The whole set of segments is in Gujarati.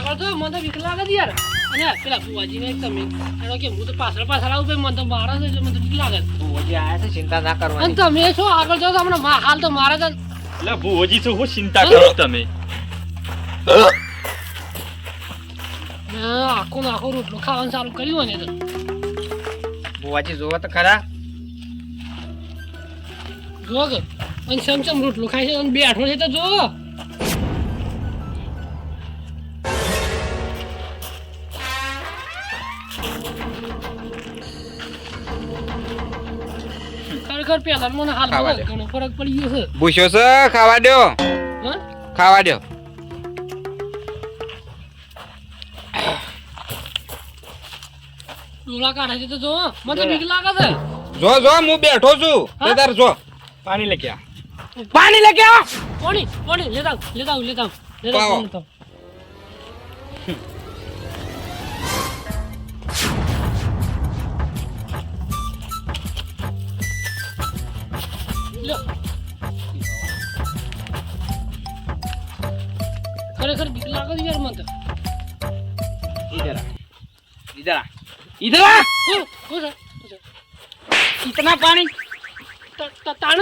આગળ તો મને તો બીક લાગે છે યાર. અને પેલા બુવાજીને એક તમે એનો કે હું તો પાછળ આવું મને તો મારા છે એટલે મને તો બીક લાગે. ભુવોજી આયા છે, ચિંતા ના અને કરવાની. તમે શું આગળ જાઓ તો હમણાં હાલ તો મારે તો એટલે ભુવોજી શું ચિંતા કરો તમે? આખો રોટલો ખાવાનું ચાલુ કર્યું ને તો ભુવોજી જોવો તો ખરા. જો કે અને સમસમ રોટલો ખાય છે અને બેઠો છે તો જો. ખરેખર પેલા મને હાલ ખાવા દે. ઘણો ફરક પડી ગયો છે. ભૂસ્યો છે, ખાવા દો, હા ખાવા દો. ડોલા કાઢે છે તો જો મને તો બીક લાગે છે. જો જો હું બેઠો છું, હા? તે તાર જો. પાણી લઈ ગયા. પાણી લઈ આવ. પાણી લેતા આવ. પાવો. લ્યો. ખરેખર બીક લાગે છે યાર મને તો. इधर आ, इधर आ, इधर आ. હું છે कितना पानी? તાણ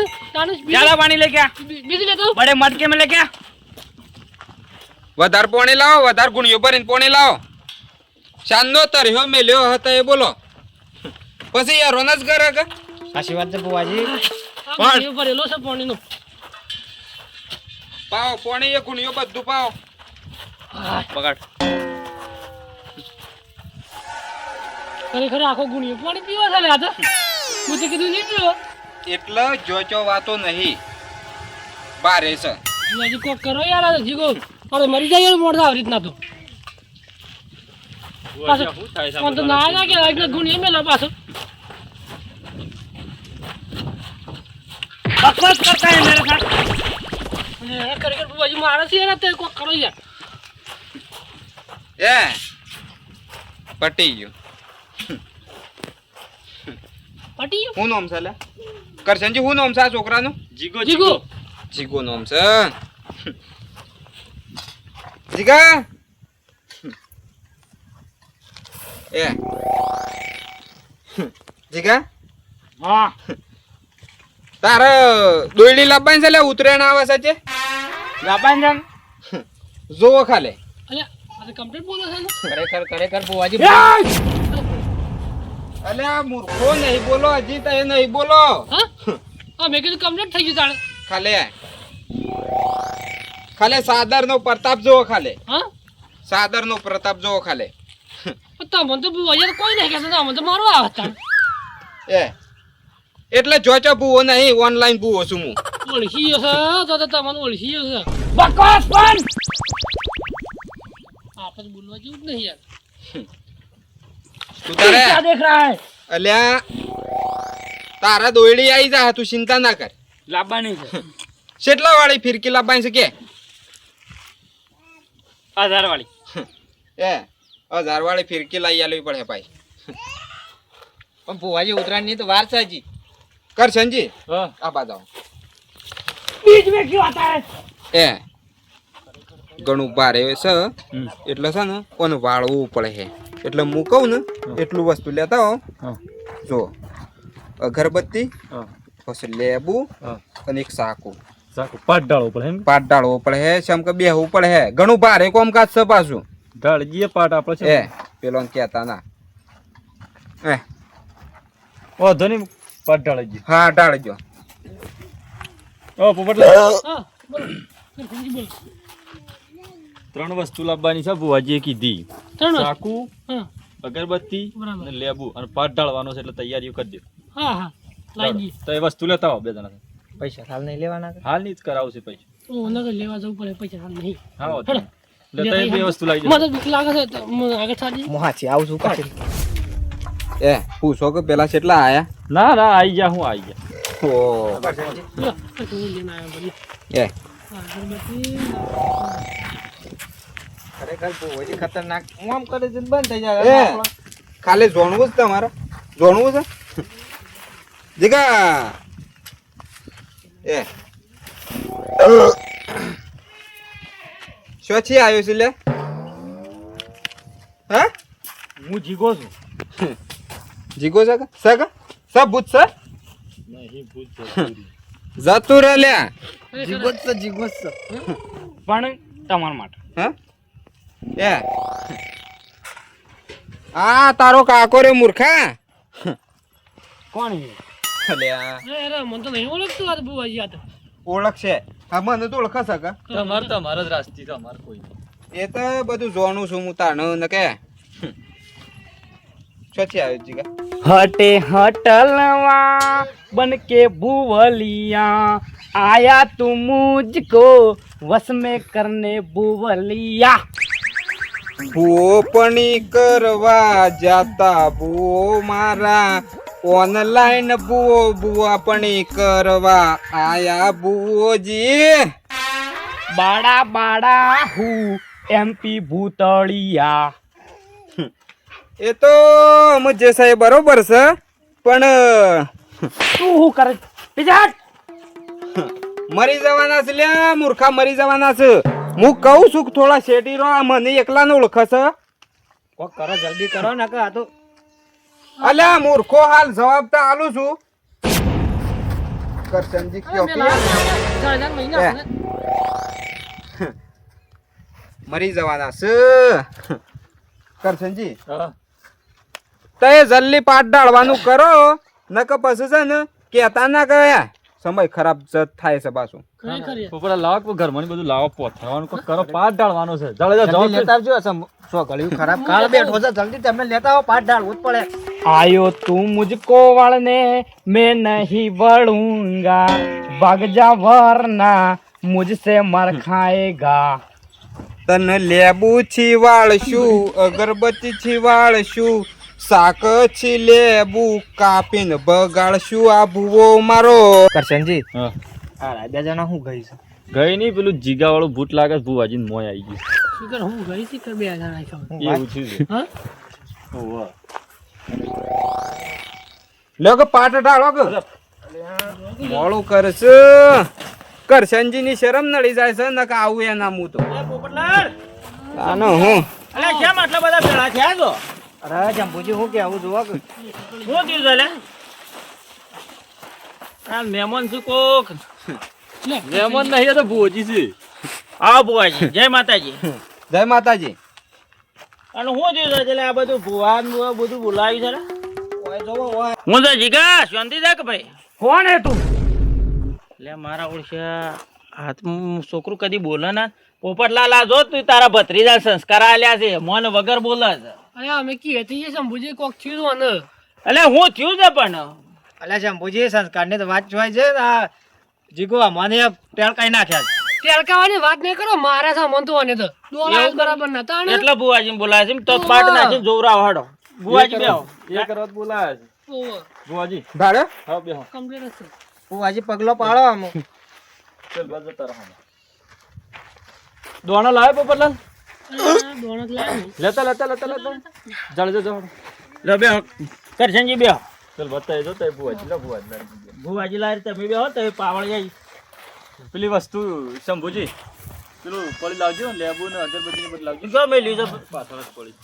ज्यादा पानी लेके आ. બીજી લેતો बड़े मटके में लेके आ. વધાર પાણી લાવો, વધાર ગુણિયો ભરીને પાણી લાવો. ચાંદનો તરહ્યો મેલ્યો હતો એ બોલો. પછી યાર રોનસ કરે કે સાચી વાત છે બુવાજી. પાણી ભરેલો છે પાણીનો. પાવો પાણી એ ગુણિયો બધું પાવો. પકડ. ખરેખર આખો ગુણિયો પાણી પીવા છે લે આ તો. હું તો કીધું નહીં પીવો. એટલે જોચો વાતો નહીં બારે છે. હજી કોક કરો યાર આ જીગો. અરે મરી જાય યાર મોઢા આવી રીતના તો. ભુવોજી શું થાય છે? પણ તો ના કે એટલે ગુણિયો મેલા પાછો. બકવાસ કરતા હે મેરે સાથ. અને ખરેખર બુવાજી મારે છે યાર તે કોક કરો યાર. એ પટી ગયું. પટી ગયું? હું નામ છે લે કરશનજી? હું નામ છે આ છોકરાનું? જીગો જીગો. જીગો નામ છે. જીગા એ જીગા હા તારે દોયડી લાવવાની છે લે ઉતરેણ આવે છે તે લાબાન જાન. જોવો ખાલે. અલ્યા આ તો કમ્પ્લીટ બોલે છે ને. ખરેખર ખરેખર બુવાજી. અલે આ મૂર્ખો નહીં બોલો, હજી તો એ નહીં બોલો. હા હા મેં કીધું કમ્પ્લીટ થઈ ગયું તાણે. ખાલે ખાલે સાદર નો પ્રતાપ જોવો ખાલે. હા સાદર નો પ્રતાપ જોવો ખાલે. પણ તમને તો બુવાજી કોઈ નહીં કહેતો તમને તો મારો આવે તાણે. એ એટલે જોચો ભૂવો નહીં, ઓનલાઈન ભૂવો છું હું. ઓળખી છે તો તમને ઓળખી છે. બકવાસ પણ આપણે બોલવા જેવું જ નહીં યાર. તું તારે क्या देख रहा है? અલ્યા તારા દોયડી આવી જા, તું ચિંતા ના કર. लाबानी છે. કેટલા વાળી ફિરકી લાવવાની છે કે? 1000 વાળી. એ 1000 વાળી ફિરકી લઈ આલવી પડે ભાઈ. પણ બુવાજી ઉતરાણની તો વાર છે હજી. કર સંજી હા. આ બાદ આવો. बीच में क्यों आता है? એ ઘણું ભારે છે એટલે છે ને કોને વાળવું પડે છે. એટલે હું કહું ને એટલું વસ્તુ લેતા હો. જો અગરબત્તી, પછી લેબુ અને એક સાકુ. પાટ ડાળો પડે એમ? પાટ ડાળવો પડે છે, જેમ કે બેહવું પડે છે. ઘણું ભારે કોમકાજ છે પાછું. ડાળજીએ પાટ આપણે એ છે. પેલો ને કહેતા ના. વાંધો નહીં, પાટ ડાળજી. હા ડાળજો. ઓ પોપટલાલ, હા બોલો કરશનજી બોલો. 3 વસ્તુ લાવવાની છે ભુવાજીએ કીધી. ત્રણ વસ્તુ. ચાકુ, હા અગરબત્તી બરાબર. અને લેબુ અને પાટ ઢાળવાનો છે એટલે તૈયારીઓ કરી દે. હા હા લાઈ દઈએ. તો એ વસ્તુ લેતા આવો 2 જણા. પૈસા હાલ નહીં લેવાના કે? હાલ ની જ કરાવશે પૈસા. ઓ નગર લેવા જવું પડે પૈસા હાલ નહીં. હા વાંધો હેડો. નહીં. એટલે તો એ 2 વસ્તુ લાવી મને દે. તો બીક લાગે છે તો મને આગળ થાજી. મોહાથી આવું છું કાઢી. એ પૂછો કે પેલા કેટલા આયા? ના ના આવી જા, હું આવી જા. ઓ લો કરશનજી લઈને આવ્યા બોલી. એ હા અગરબત્તી. ખરેખર બુવાજી ખતરનાક. હું આમ કરે છે ને બંધ થઈ એ જાય. ખાલી જોણવું જ તમારે? જોણવું છે જીગા? એ શોથી આવ્યો છે લે? હું જીગો છું. જીગો છે કે સગ સબ ભૂત છે નહીં ભૂત જતું. જતું રે લ્યા પણ તમારા માટે હા એ આ તારો કાકો રે મૂર્ખા કોણ છે? લ્યા અરે મને તો નહીં ઓળખતું આ બુવાજી આ તો ઓળખશે હા મને તો ઓળખા સકા તમારે જ રાસ્તી તો અમારે કોઈ નહીં. એ તો બધું જોવાનું છું હું તાણ ને કે ચોથી આવ્યો જીગા हटे हटलवा बन के बुवलिया आया तू मुझको वश में करने बुवलिया. ભૂપણી કરવા જાતા ભૂવો મારા ઓનલાઈન ભૂવાપણી કરવા આયા ભૂવોજી. बाड़ा बाड़ा हूँ एमपी भूतड़िया. એ તો મુજે સાહેબ બરોબર છે પણ તું હું કરે પિજાટ? મરી જવાના છે લ્યા મૂર્ખા મરી જવાના છે. હું કહું છું કે થોડા શેટી રો મને એકલાને ઓળખશે. કોક કરો જલ્દી કરો ને કે આ તો અલ્યા મૂર્ખો હાલ જવાબ તો આલું છું. કરશનજી કયો કે મહિના મરી જવાના છે કરશનજી. તો એ જલ્દી પાટ ડાળવાનું કરો નક પછી છે ને કેતા ના ગયા સમય ખરાબ જત થાય છે પાછું. પોપડા લાવો કે ઘરમાં બધું લાવો પોથવાનું કોઈ કરો પાટ ડાળવાનો છે. જલ્દી લેતા આવજો સો ગળ્યું ખરાબ કાળ બેઠો છે જલ્દી તમે લેતા આવો પાટ ડાળવું જ પડે. आयो तू मुझको वळने मैं नहीं वळूंगा भाग जा वरना मुझसे मर खाएगा. તને લેબુ છીવાળશું અગરબત્તી છીવાળશું શાક છી લેબુ કાપીને બગાડશું આ ભૂવો મારો. કરશનજી હા આ રાજા જણા હું ગઈ છે ગઈ નહીં પેલું જીગા વાળું ભૂત લાગે ભૂવાજી મોય આવી ગયું શું હું ગઈ હતી કે બે જણા ખાવ એવું છે. હા ઓવા લો કે પાટ ઢાળો કે મોડું કરશે. કરશનજી ની શરમ નડી જાય છે ને કે આવું એના મું તો આનો હું અલે કેમ આટલા બધા ભેળા થયા છો? અરે જંબુજી હું કે આવું જોવા કે શું થયું છે લે? આ મહેમાન છે કોક? મહેમાન નહીં, આ તો ભુવાજી છે. આવો ભુવાજી જય માતાજી. જય માતાજી. અને હું થયું છે એટલે આ બધું ભુવા ને બધું બોલાવ્યું છે ને ઓય જોવો ઓય હું તો જીગા શાંતિ છે કે ભાઈ? કોણ હે તું? લે મારા ઓળખ્યા હાથ છોકરું કદી બોલે ના. પોપટલાલ આ જો તું તારા ભત્રીજા સંસ્કાર આલ્યા છે મન વગર બોલે છે. અરે અમે કી હતી એ શંભુજી કોક થયું ને એટલે હું થયું છે પણ એટલે શંભુજી સંસ્કાર ની તો વાત જોઈ છે આ જીગો મને ટેળ કઈ નાખ્યા છે. ટેલકાવાની વાત નહીં કરો મારા સામાન તો આને તો દોરા બરાબર નતા ને એટલે ભુવાજી બોલાય છે તો પાટ નાખીને જોવરાવ હાડો. ભુવાજી બેહો એક રત બોલાય છે ઓવર ભુવાજી. ઢાળે હા બેહો. કમ્પ્લીટ છે ભુવાજી પગલો પાડો આમ. ચલ બાજુ તારા દોણા લાવે પોપટલાલ? દોણત લાવી લેતા લેતા લેતા લેતા જળજો જળ. લો બેહો કરશનજી બેહો. ચલ બતાવી દો તો ભુવાજી લો ભુવાજી. ભુવાજી લારી તમે બેહો તો પાવળ જાય. પેલી વસ્તુ શંભુજી પેલું પડી લાવજો લેબુ ને અગરબત્તી ને બધું લાવજો. જો મેં લીધો પાછળ જ પડી.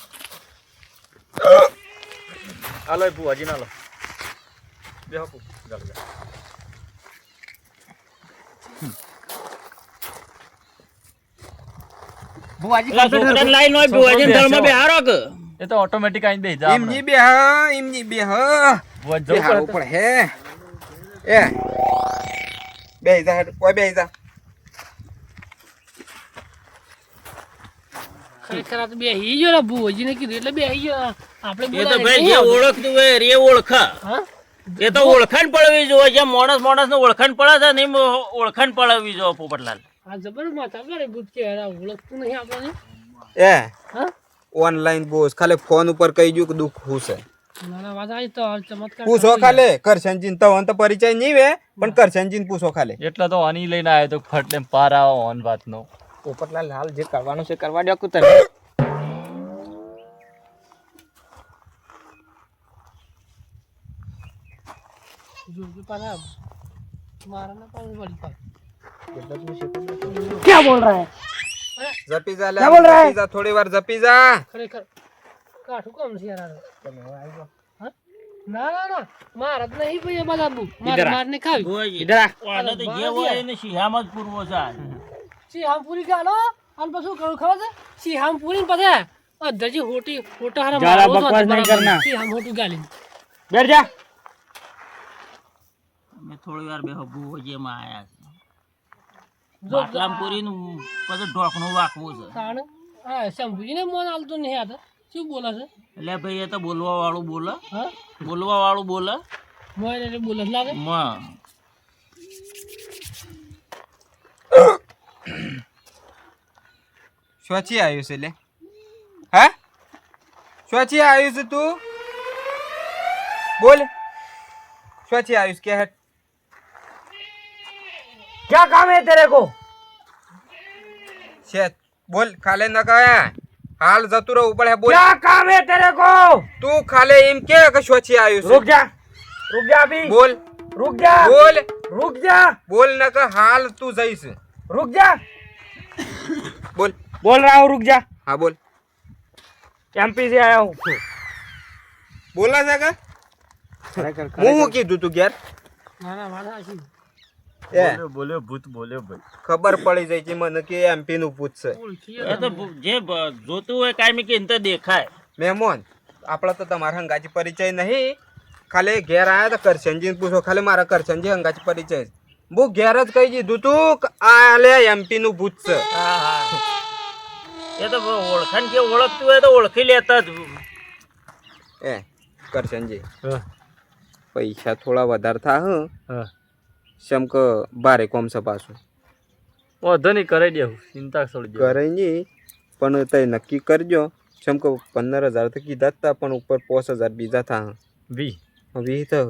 હાલો એ ભુવાજી ના લો બેહો પુ જળ જા. ભુવાજી લાઈન નો ભુવાજી ધર્મ બેહારો કે એ તો ઓટોમેટિક આઈ દે જા. એમની બે હા એમની બે હા ભુવાજી જવું હારું પડે. પડે હે એ બે જા કોઈ બે જા. ખરેખર આ તો બે હી ગયો ને બુજી ને કીધું એટલે બે હી ગયો આપણે એ તો ભાઈ જે ઓળખતું હોય રે ઓળખા. હા એ તો ઓળખાણ પડવી જોઈએ જે માણસ માણસ ને ઓળખાણ પડે છે ને ઓળખાણ પડવી જોઈએ પોપટલાલ. આ જબર માતા કરે બુટ કે ઓળખતું નહીં આપણને એ હા ઓનલાઈન બોસ ખાલી ફોન ઉપર કહી ગયું કે દુઃખ હું છે ના વાત આવી તો ચમત્કાર પૂછો ખાલે કરશનજી તો તો પરિચય નહીં વે પણ કરશનજી પૂછો ખાલે. એટલા તો આની લઈને આવ્યો તો ફટ એમ પાર આવો ઓન વાતનો. પોપટલાલ હાલ જે કરવાનું છે કરવા દો કે તમે. જો પાછા મારા ના પાછું વળી પાછું क्या बोल रहा है? જપી જા લે જપી જા થોડી વાર જપી જા. ખરેખર કાઠું કોમ છે યાર હા? ના ના ના મારા જ નહીં ભાઈ એ બધા બુ માર ને ખાવી ભુવાજી, આને તો જે હોય એને શિહામાં જ પૂરવો છે આ. સિંહામ પૂરી ગાલો અને પછી કરું ખબર છે સિંહામ પૂરી પછી અધજી હોટી હોટા હારા જ્યાદા મારવો બકવાસ છે નહીં બરાબર. કરના. સિંહામ હોટું ગાલી બેઠ જા. અમે થોડી વાર બેહો ભુવાજીમાં આયા છે. જો બાટલામાં પૂરીનું પછી ઢોકણું વાગવું છે. તાણ હા શંભુજીને મોન આલતો નહીં આ તો શું બોલે છે એટલે ભાઈ એ તો બોલવા વાળું બોલે, હા બોલવા વાળું બોલે. મોય રે બોલે જ લાગે માં સ્વચી આવ્યું છે લે હા સ્વચી આવ્યું છે તું બોલ સ્વચી આવ્યું છે કે હટ क्या काम है तेरे को? છે બોલ ખાલે ન કહે હાલ જતું રહું પડે બોલ क्या काम है तेरे को? તું ખાલે એમ કે સ્વચી આવ્યું रुक છે जा अभी, બોલ रुक जा, બોલ रुक जा, બોલ ન કે હાલ તું જઈશ रुक जा. બોલ बोल रहा हूँ रुक जा. હા બોલ एमपी से आया हूँ. બોલા છે કે હું કીધું તું ઘેર ના ના વાત સાચી એ બોલ્યો ભૂત બોલ્યો ભાઈ. ખબર પડી જાય છે મને કે એમપી નું પૂછશે ઓળખી એ તો જે જોતું હોય કાયમી કે ઇનતે દેખાય. મહેમાન આપણા તો તમારા હંગાજી પરિચય નહીં ખાલી ઘેર આયા તો કરશનજી પૂછો ખાલી મારા કરશનજી હંગાજી પરિચય છે. હું ઘેર જ કહી દીધું તું કે આ લે એમપી નું ભૂત છે હા હા, એ તો ઓળખાણ કે ઓળખતું હોય તો ઓળખી લેતા જ. એ કરશનજી પૈસા થોડા વધારે થા હ શમ કે બારે કોમ છે પાછું વાંધો નહીં કરાઈ દેવું, ચિંતા છોડી દે. કરે નહીં પણ તઈ નક્કી કરજો શમ કે 15,000 તો કીધા જ તા પણ ઉપર 5,000 બીજા થા વી 20 થા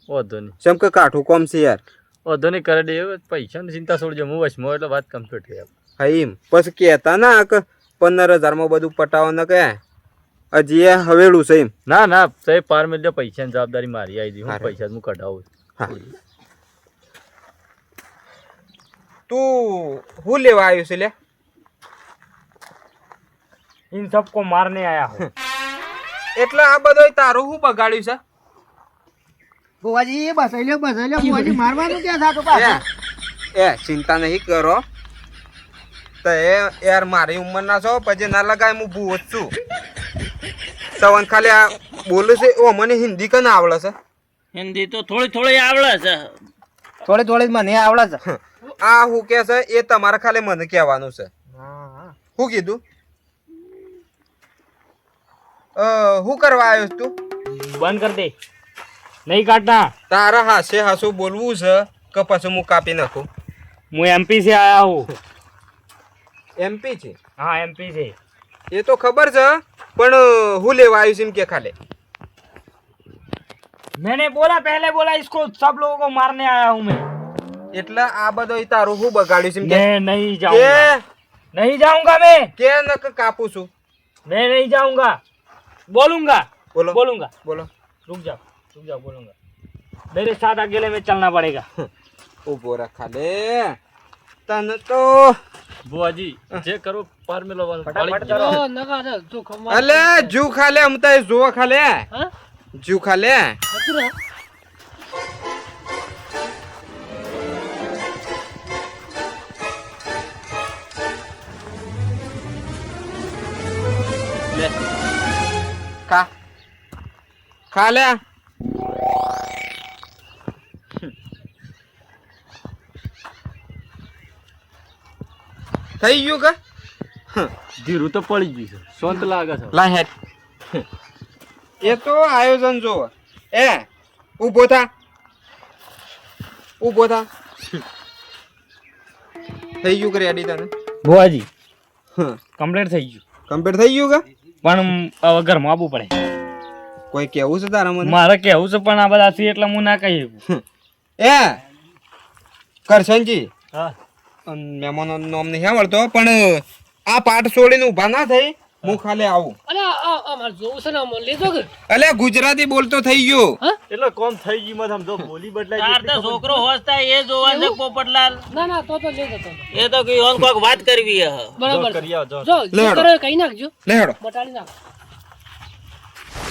વાંધો નહીં, શમ કે કાઠું કોમ છે યાર વાંધો નહીં કરાઈ દે. પૈસાની ચિંતા છોડી દે, હું વચમાં એટલે વાત કમ્પ્લીટ થઈ. હા એમ પછી કહેતા ના કે 15,000 માં બધું પટાવો ન કે હજી એ હવેલું છે એમ ના ના સાહેબ પાર મેળ પૈસાની જવાબદારી મારી આવી હું હારે. પૈસા હું કઢાવું. હા તું હું લેવા આવ્યું છે લે इन सबको मारने आया हूँ. એટલે આ બધો તારું શું બગાડ્યું છે બુવાજી બસાઈ લ્યો બુવાજી મારવાનું ક્યાં થાતો પાછું એ ચિંતા નહીં કરો તો એ યાર મારી ઉંમરના છો પછી ના લગાય હું ભૂત છું સવન ખાલી આ બોલે છે ઓ મને હિન્દી કને આવડે છે હિન્દી તો થોડી થોડી આવડે છે. થોડી થોડી મને આવડે છે આ હું કે છે એ તમારે ખાલી મને કહેવાનું છે શું કીધું શું કરવા આવ્યો છે તું બંધ कर दे, नहीं काटना. તારા હાસે હાસું બોલવું છે કે પછી હું કાપી નાખું मैं एमपी से आया हूँ. એમપી છે हाँ एमपी से. એ તો ખબર છે પણ હું લેવા આવ્યું છે એમ કે ખાલી मैंने बोला पहले बोला इसको सब लोगों को मारने आया हूँ मैं. એટલે આ બધો તારું હું બગાડ્યું છે એમ કે मैं नहीं जाऊंगा, કે नहीं जाऊंगा मैं. કે નક કાપું છું मैं नहीं जाऊंगा, बोलूंगा બોલો बोलूंगा. બોલો रुक जाओ बोलूंगा. मेरे साथ अकेले में चलना पड़ेगा. ઉભો રખા લે તને તો બુઆજી જે કરો પાર મેળવવાનું. फटाफट करो. ઓ નકા દે જો ખમા અલે જુ ખાલે અમતા જો ખાલે હા જુ ખાલે હતું રે લે ખા ખાલે થઈ ગયું કે ધીરું તો પડી ગયું છે, શાંત લાગે છે. લા હેડ એ તો આયોજન જો એ ઊભો થા થઈ ગયું કે રેડી તને बुआजी કમ્પ્લીટ થઈ ગયું. કમ્પ્લીટ થઈ ગયું કે પણ હવે ઘરમાં આવવું પડે. કોઈ કેવું છે તારા મને મારે કેવું છે પણ આ બધા છે એટલે હું ના કહી શકું. એ કરશનજી હા મહેમાનો નામ નહીં આવડતો પણ આ પાઠ છોડીને ઊભા ના થઈ હું ખાલી આવું અલે આ માર જોવું છે ને મને લેજો કે અલે ગુજરાતી બોલતો થઈ ગયો એટલે કોમ થઈ ગઈ મત સમજો બોલી બદલાઈ તાર તો છોકરો હોસતા એ જોવા છે પોપટલાલ. ના ના તો લેજો તો એ તો કઈ ઓન કોક વાત કરવી હે. બરાબર કરી આવો, જો લે જે હેડો. કરો એ કઈ નાખજો લે હેડો બટાડી નાખ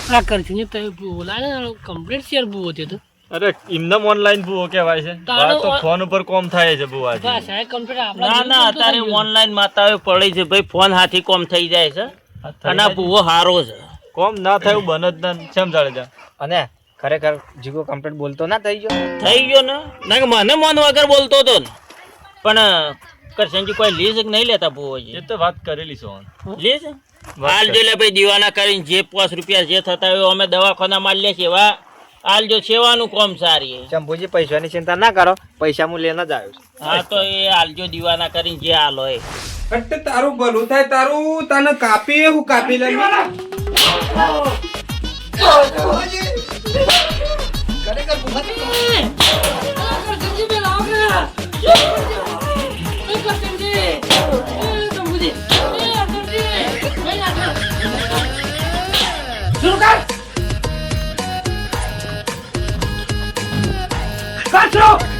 આ કરશું ને તમે બોલાય ને કમ્પ્લીટ શેર બહુ હતી તો અરે એમને ઓનલાઈન ભૂવો કહેવાય છે વાત તો ફોન ઉપર કોમ થાય છે બુઆજી ભાષા કમ્પ્લીટ ના ના અત્યારે ઓનલાઈન માતાઓ પડી છે ભાઈ ફોન હાથી કોમ થઈ જાય છે અને આ ભૂવો હારો છે કોમ ના થાય એવું બને જ ના કેમ જાડેજા અને ખરેખર જીગો કમ્પ્લીટ બોલતો ના થઈ ગયો ને ના કે મને મન વગર બોલતો હતો ને પણ કરશનજી કોઈ લીઝ નહીં લેતા ભૂવોજી એ તો વાત કરેલી છે લીઝ હાલ જો લે ભાઈ દીવાના કરીને જે 5 રૂપિયા જે થતા હોય અમે દવાખાના માં લે છે એવા હાલ જો સેવાનું કોમ સારી શંભુજી પૈસાની ચિંતા ના કરો પૈસા હું લઈને જ આવ્યો છું હા તો એ હાલજો દીવાના કરીને જે હાલ હોય એટલે તારું ભલું થાય તારું તને કાપી હું કાપી લઈ કાચરો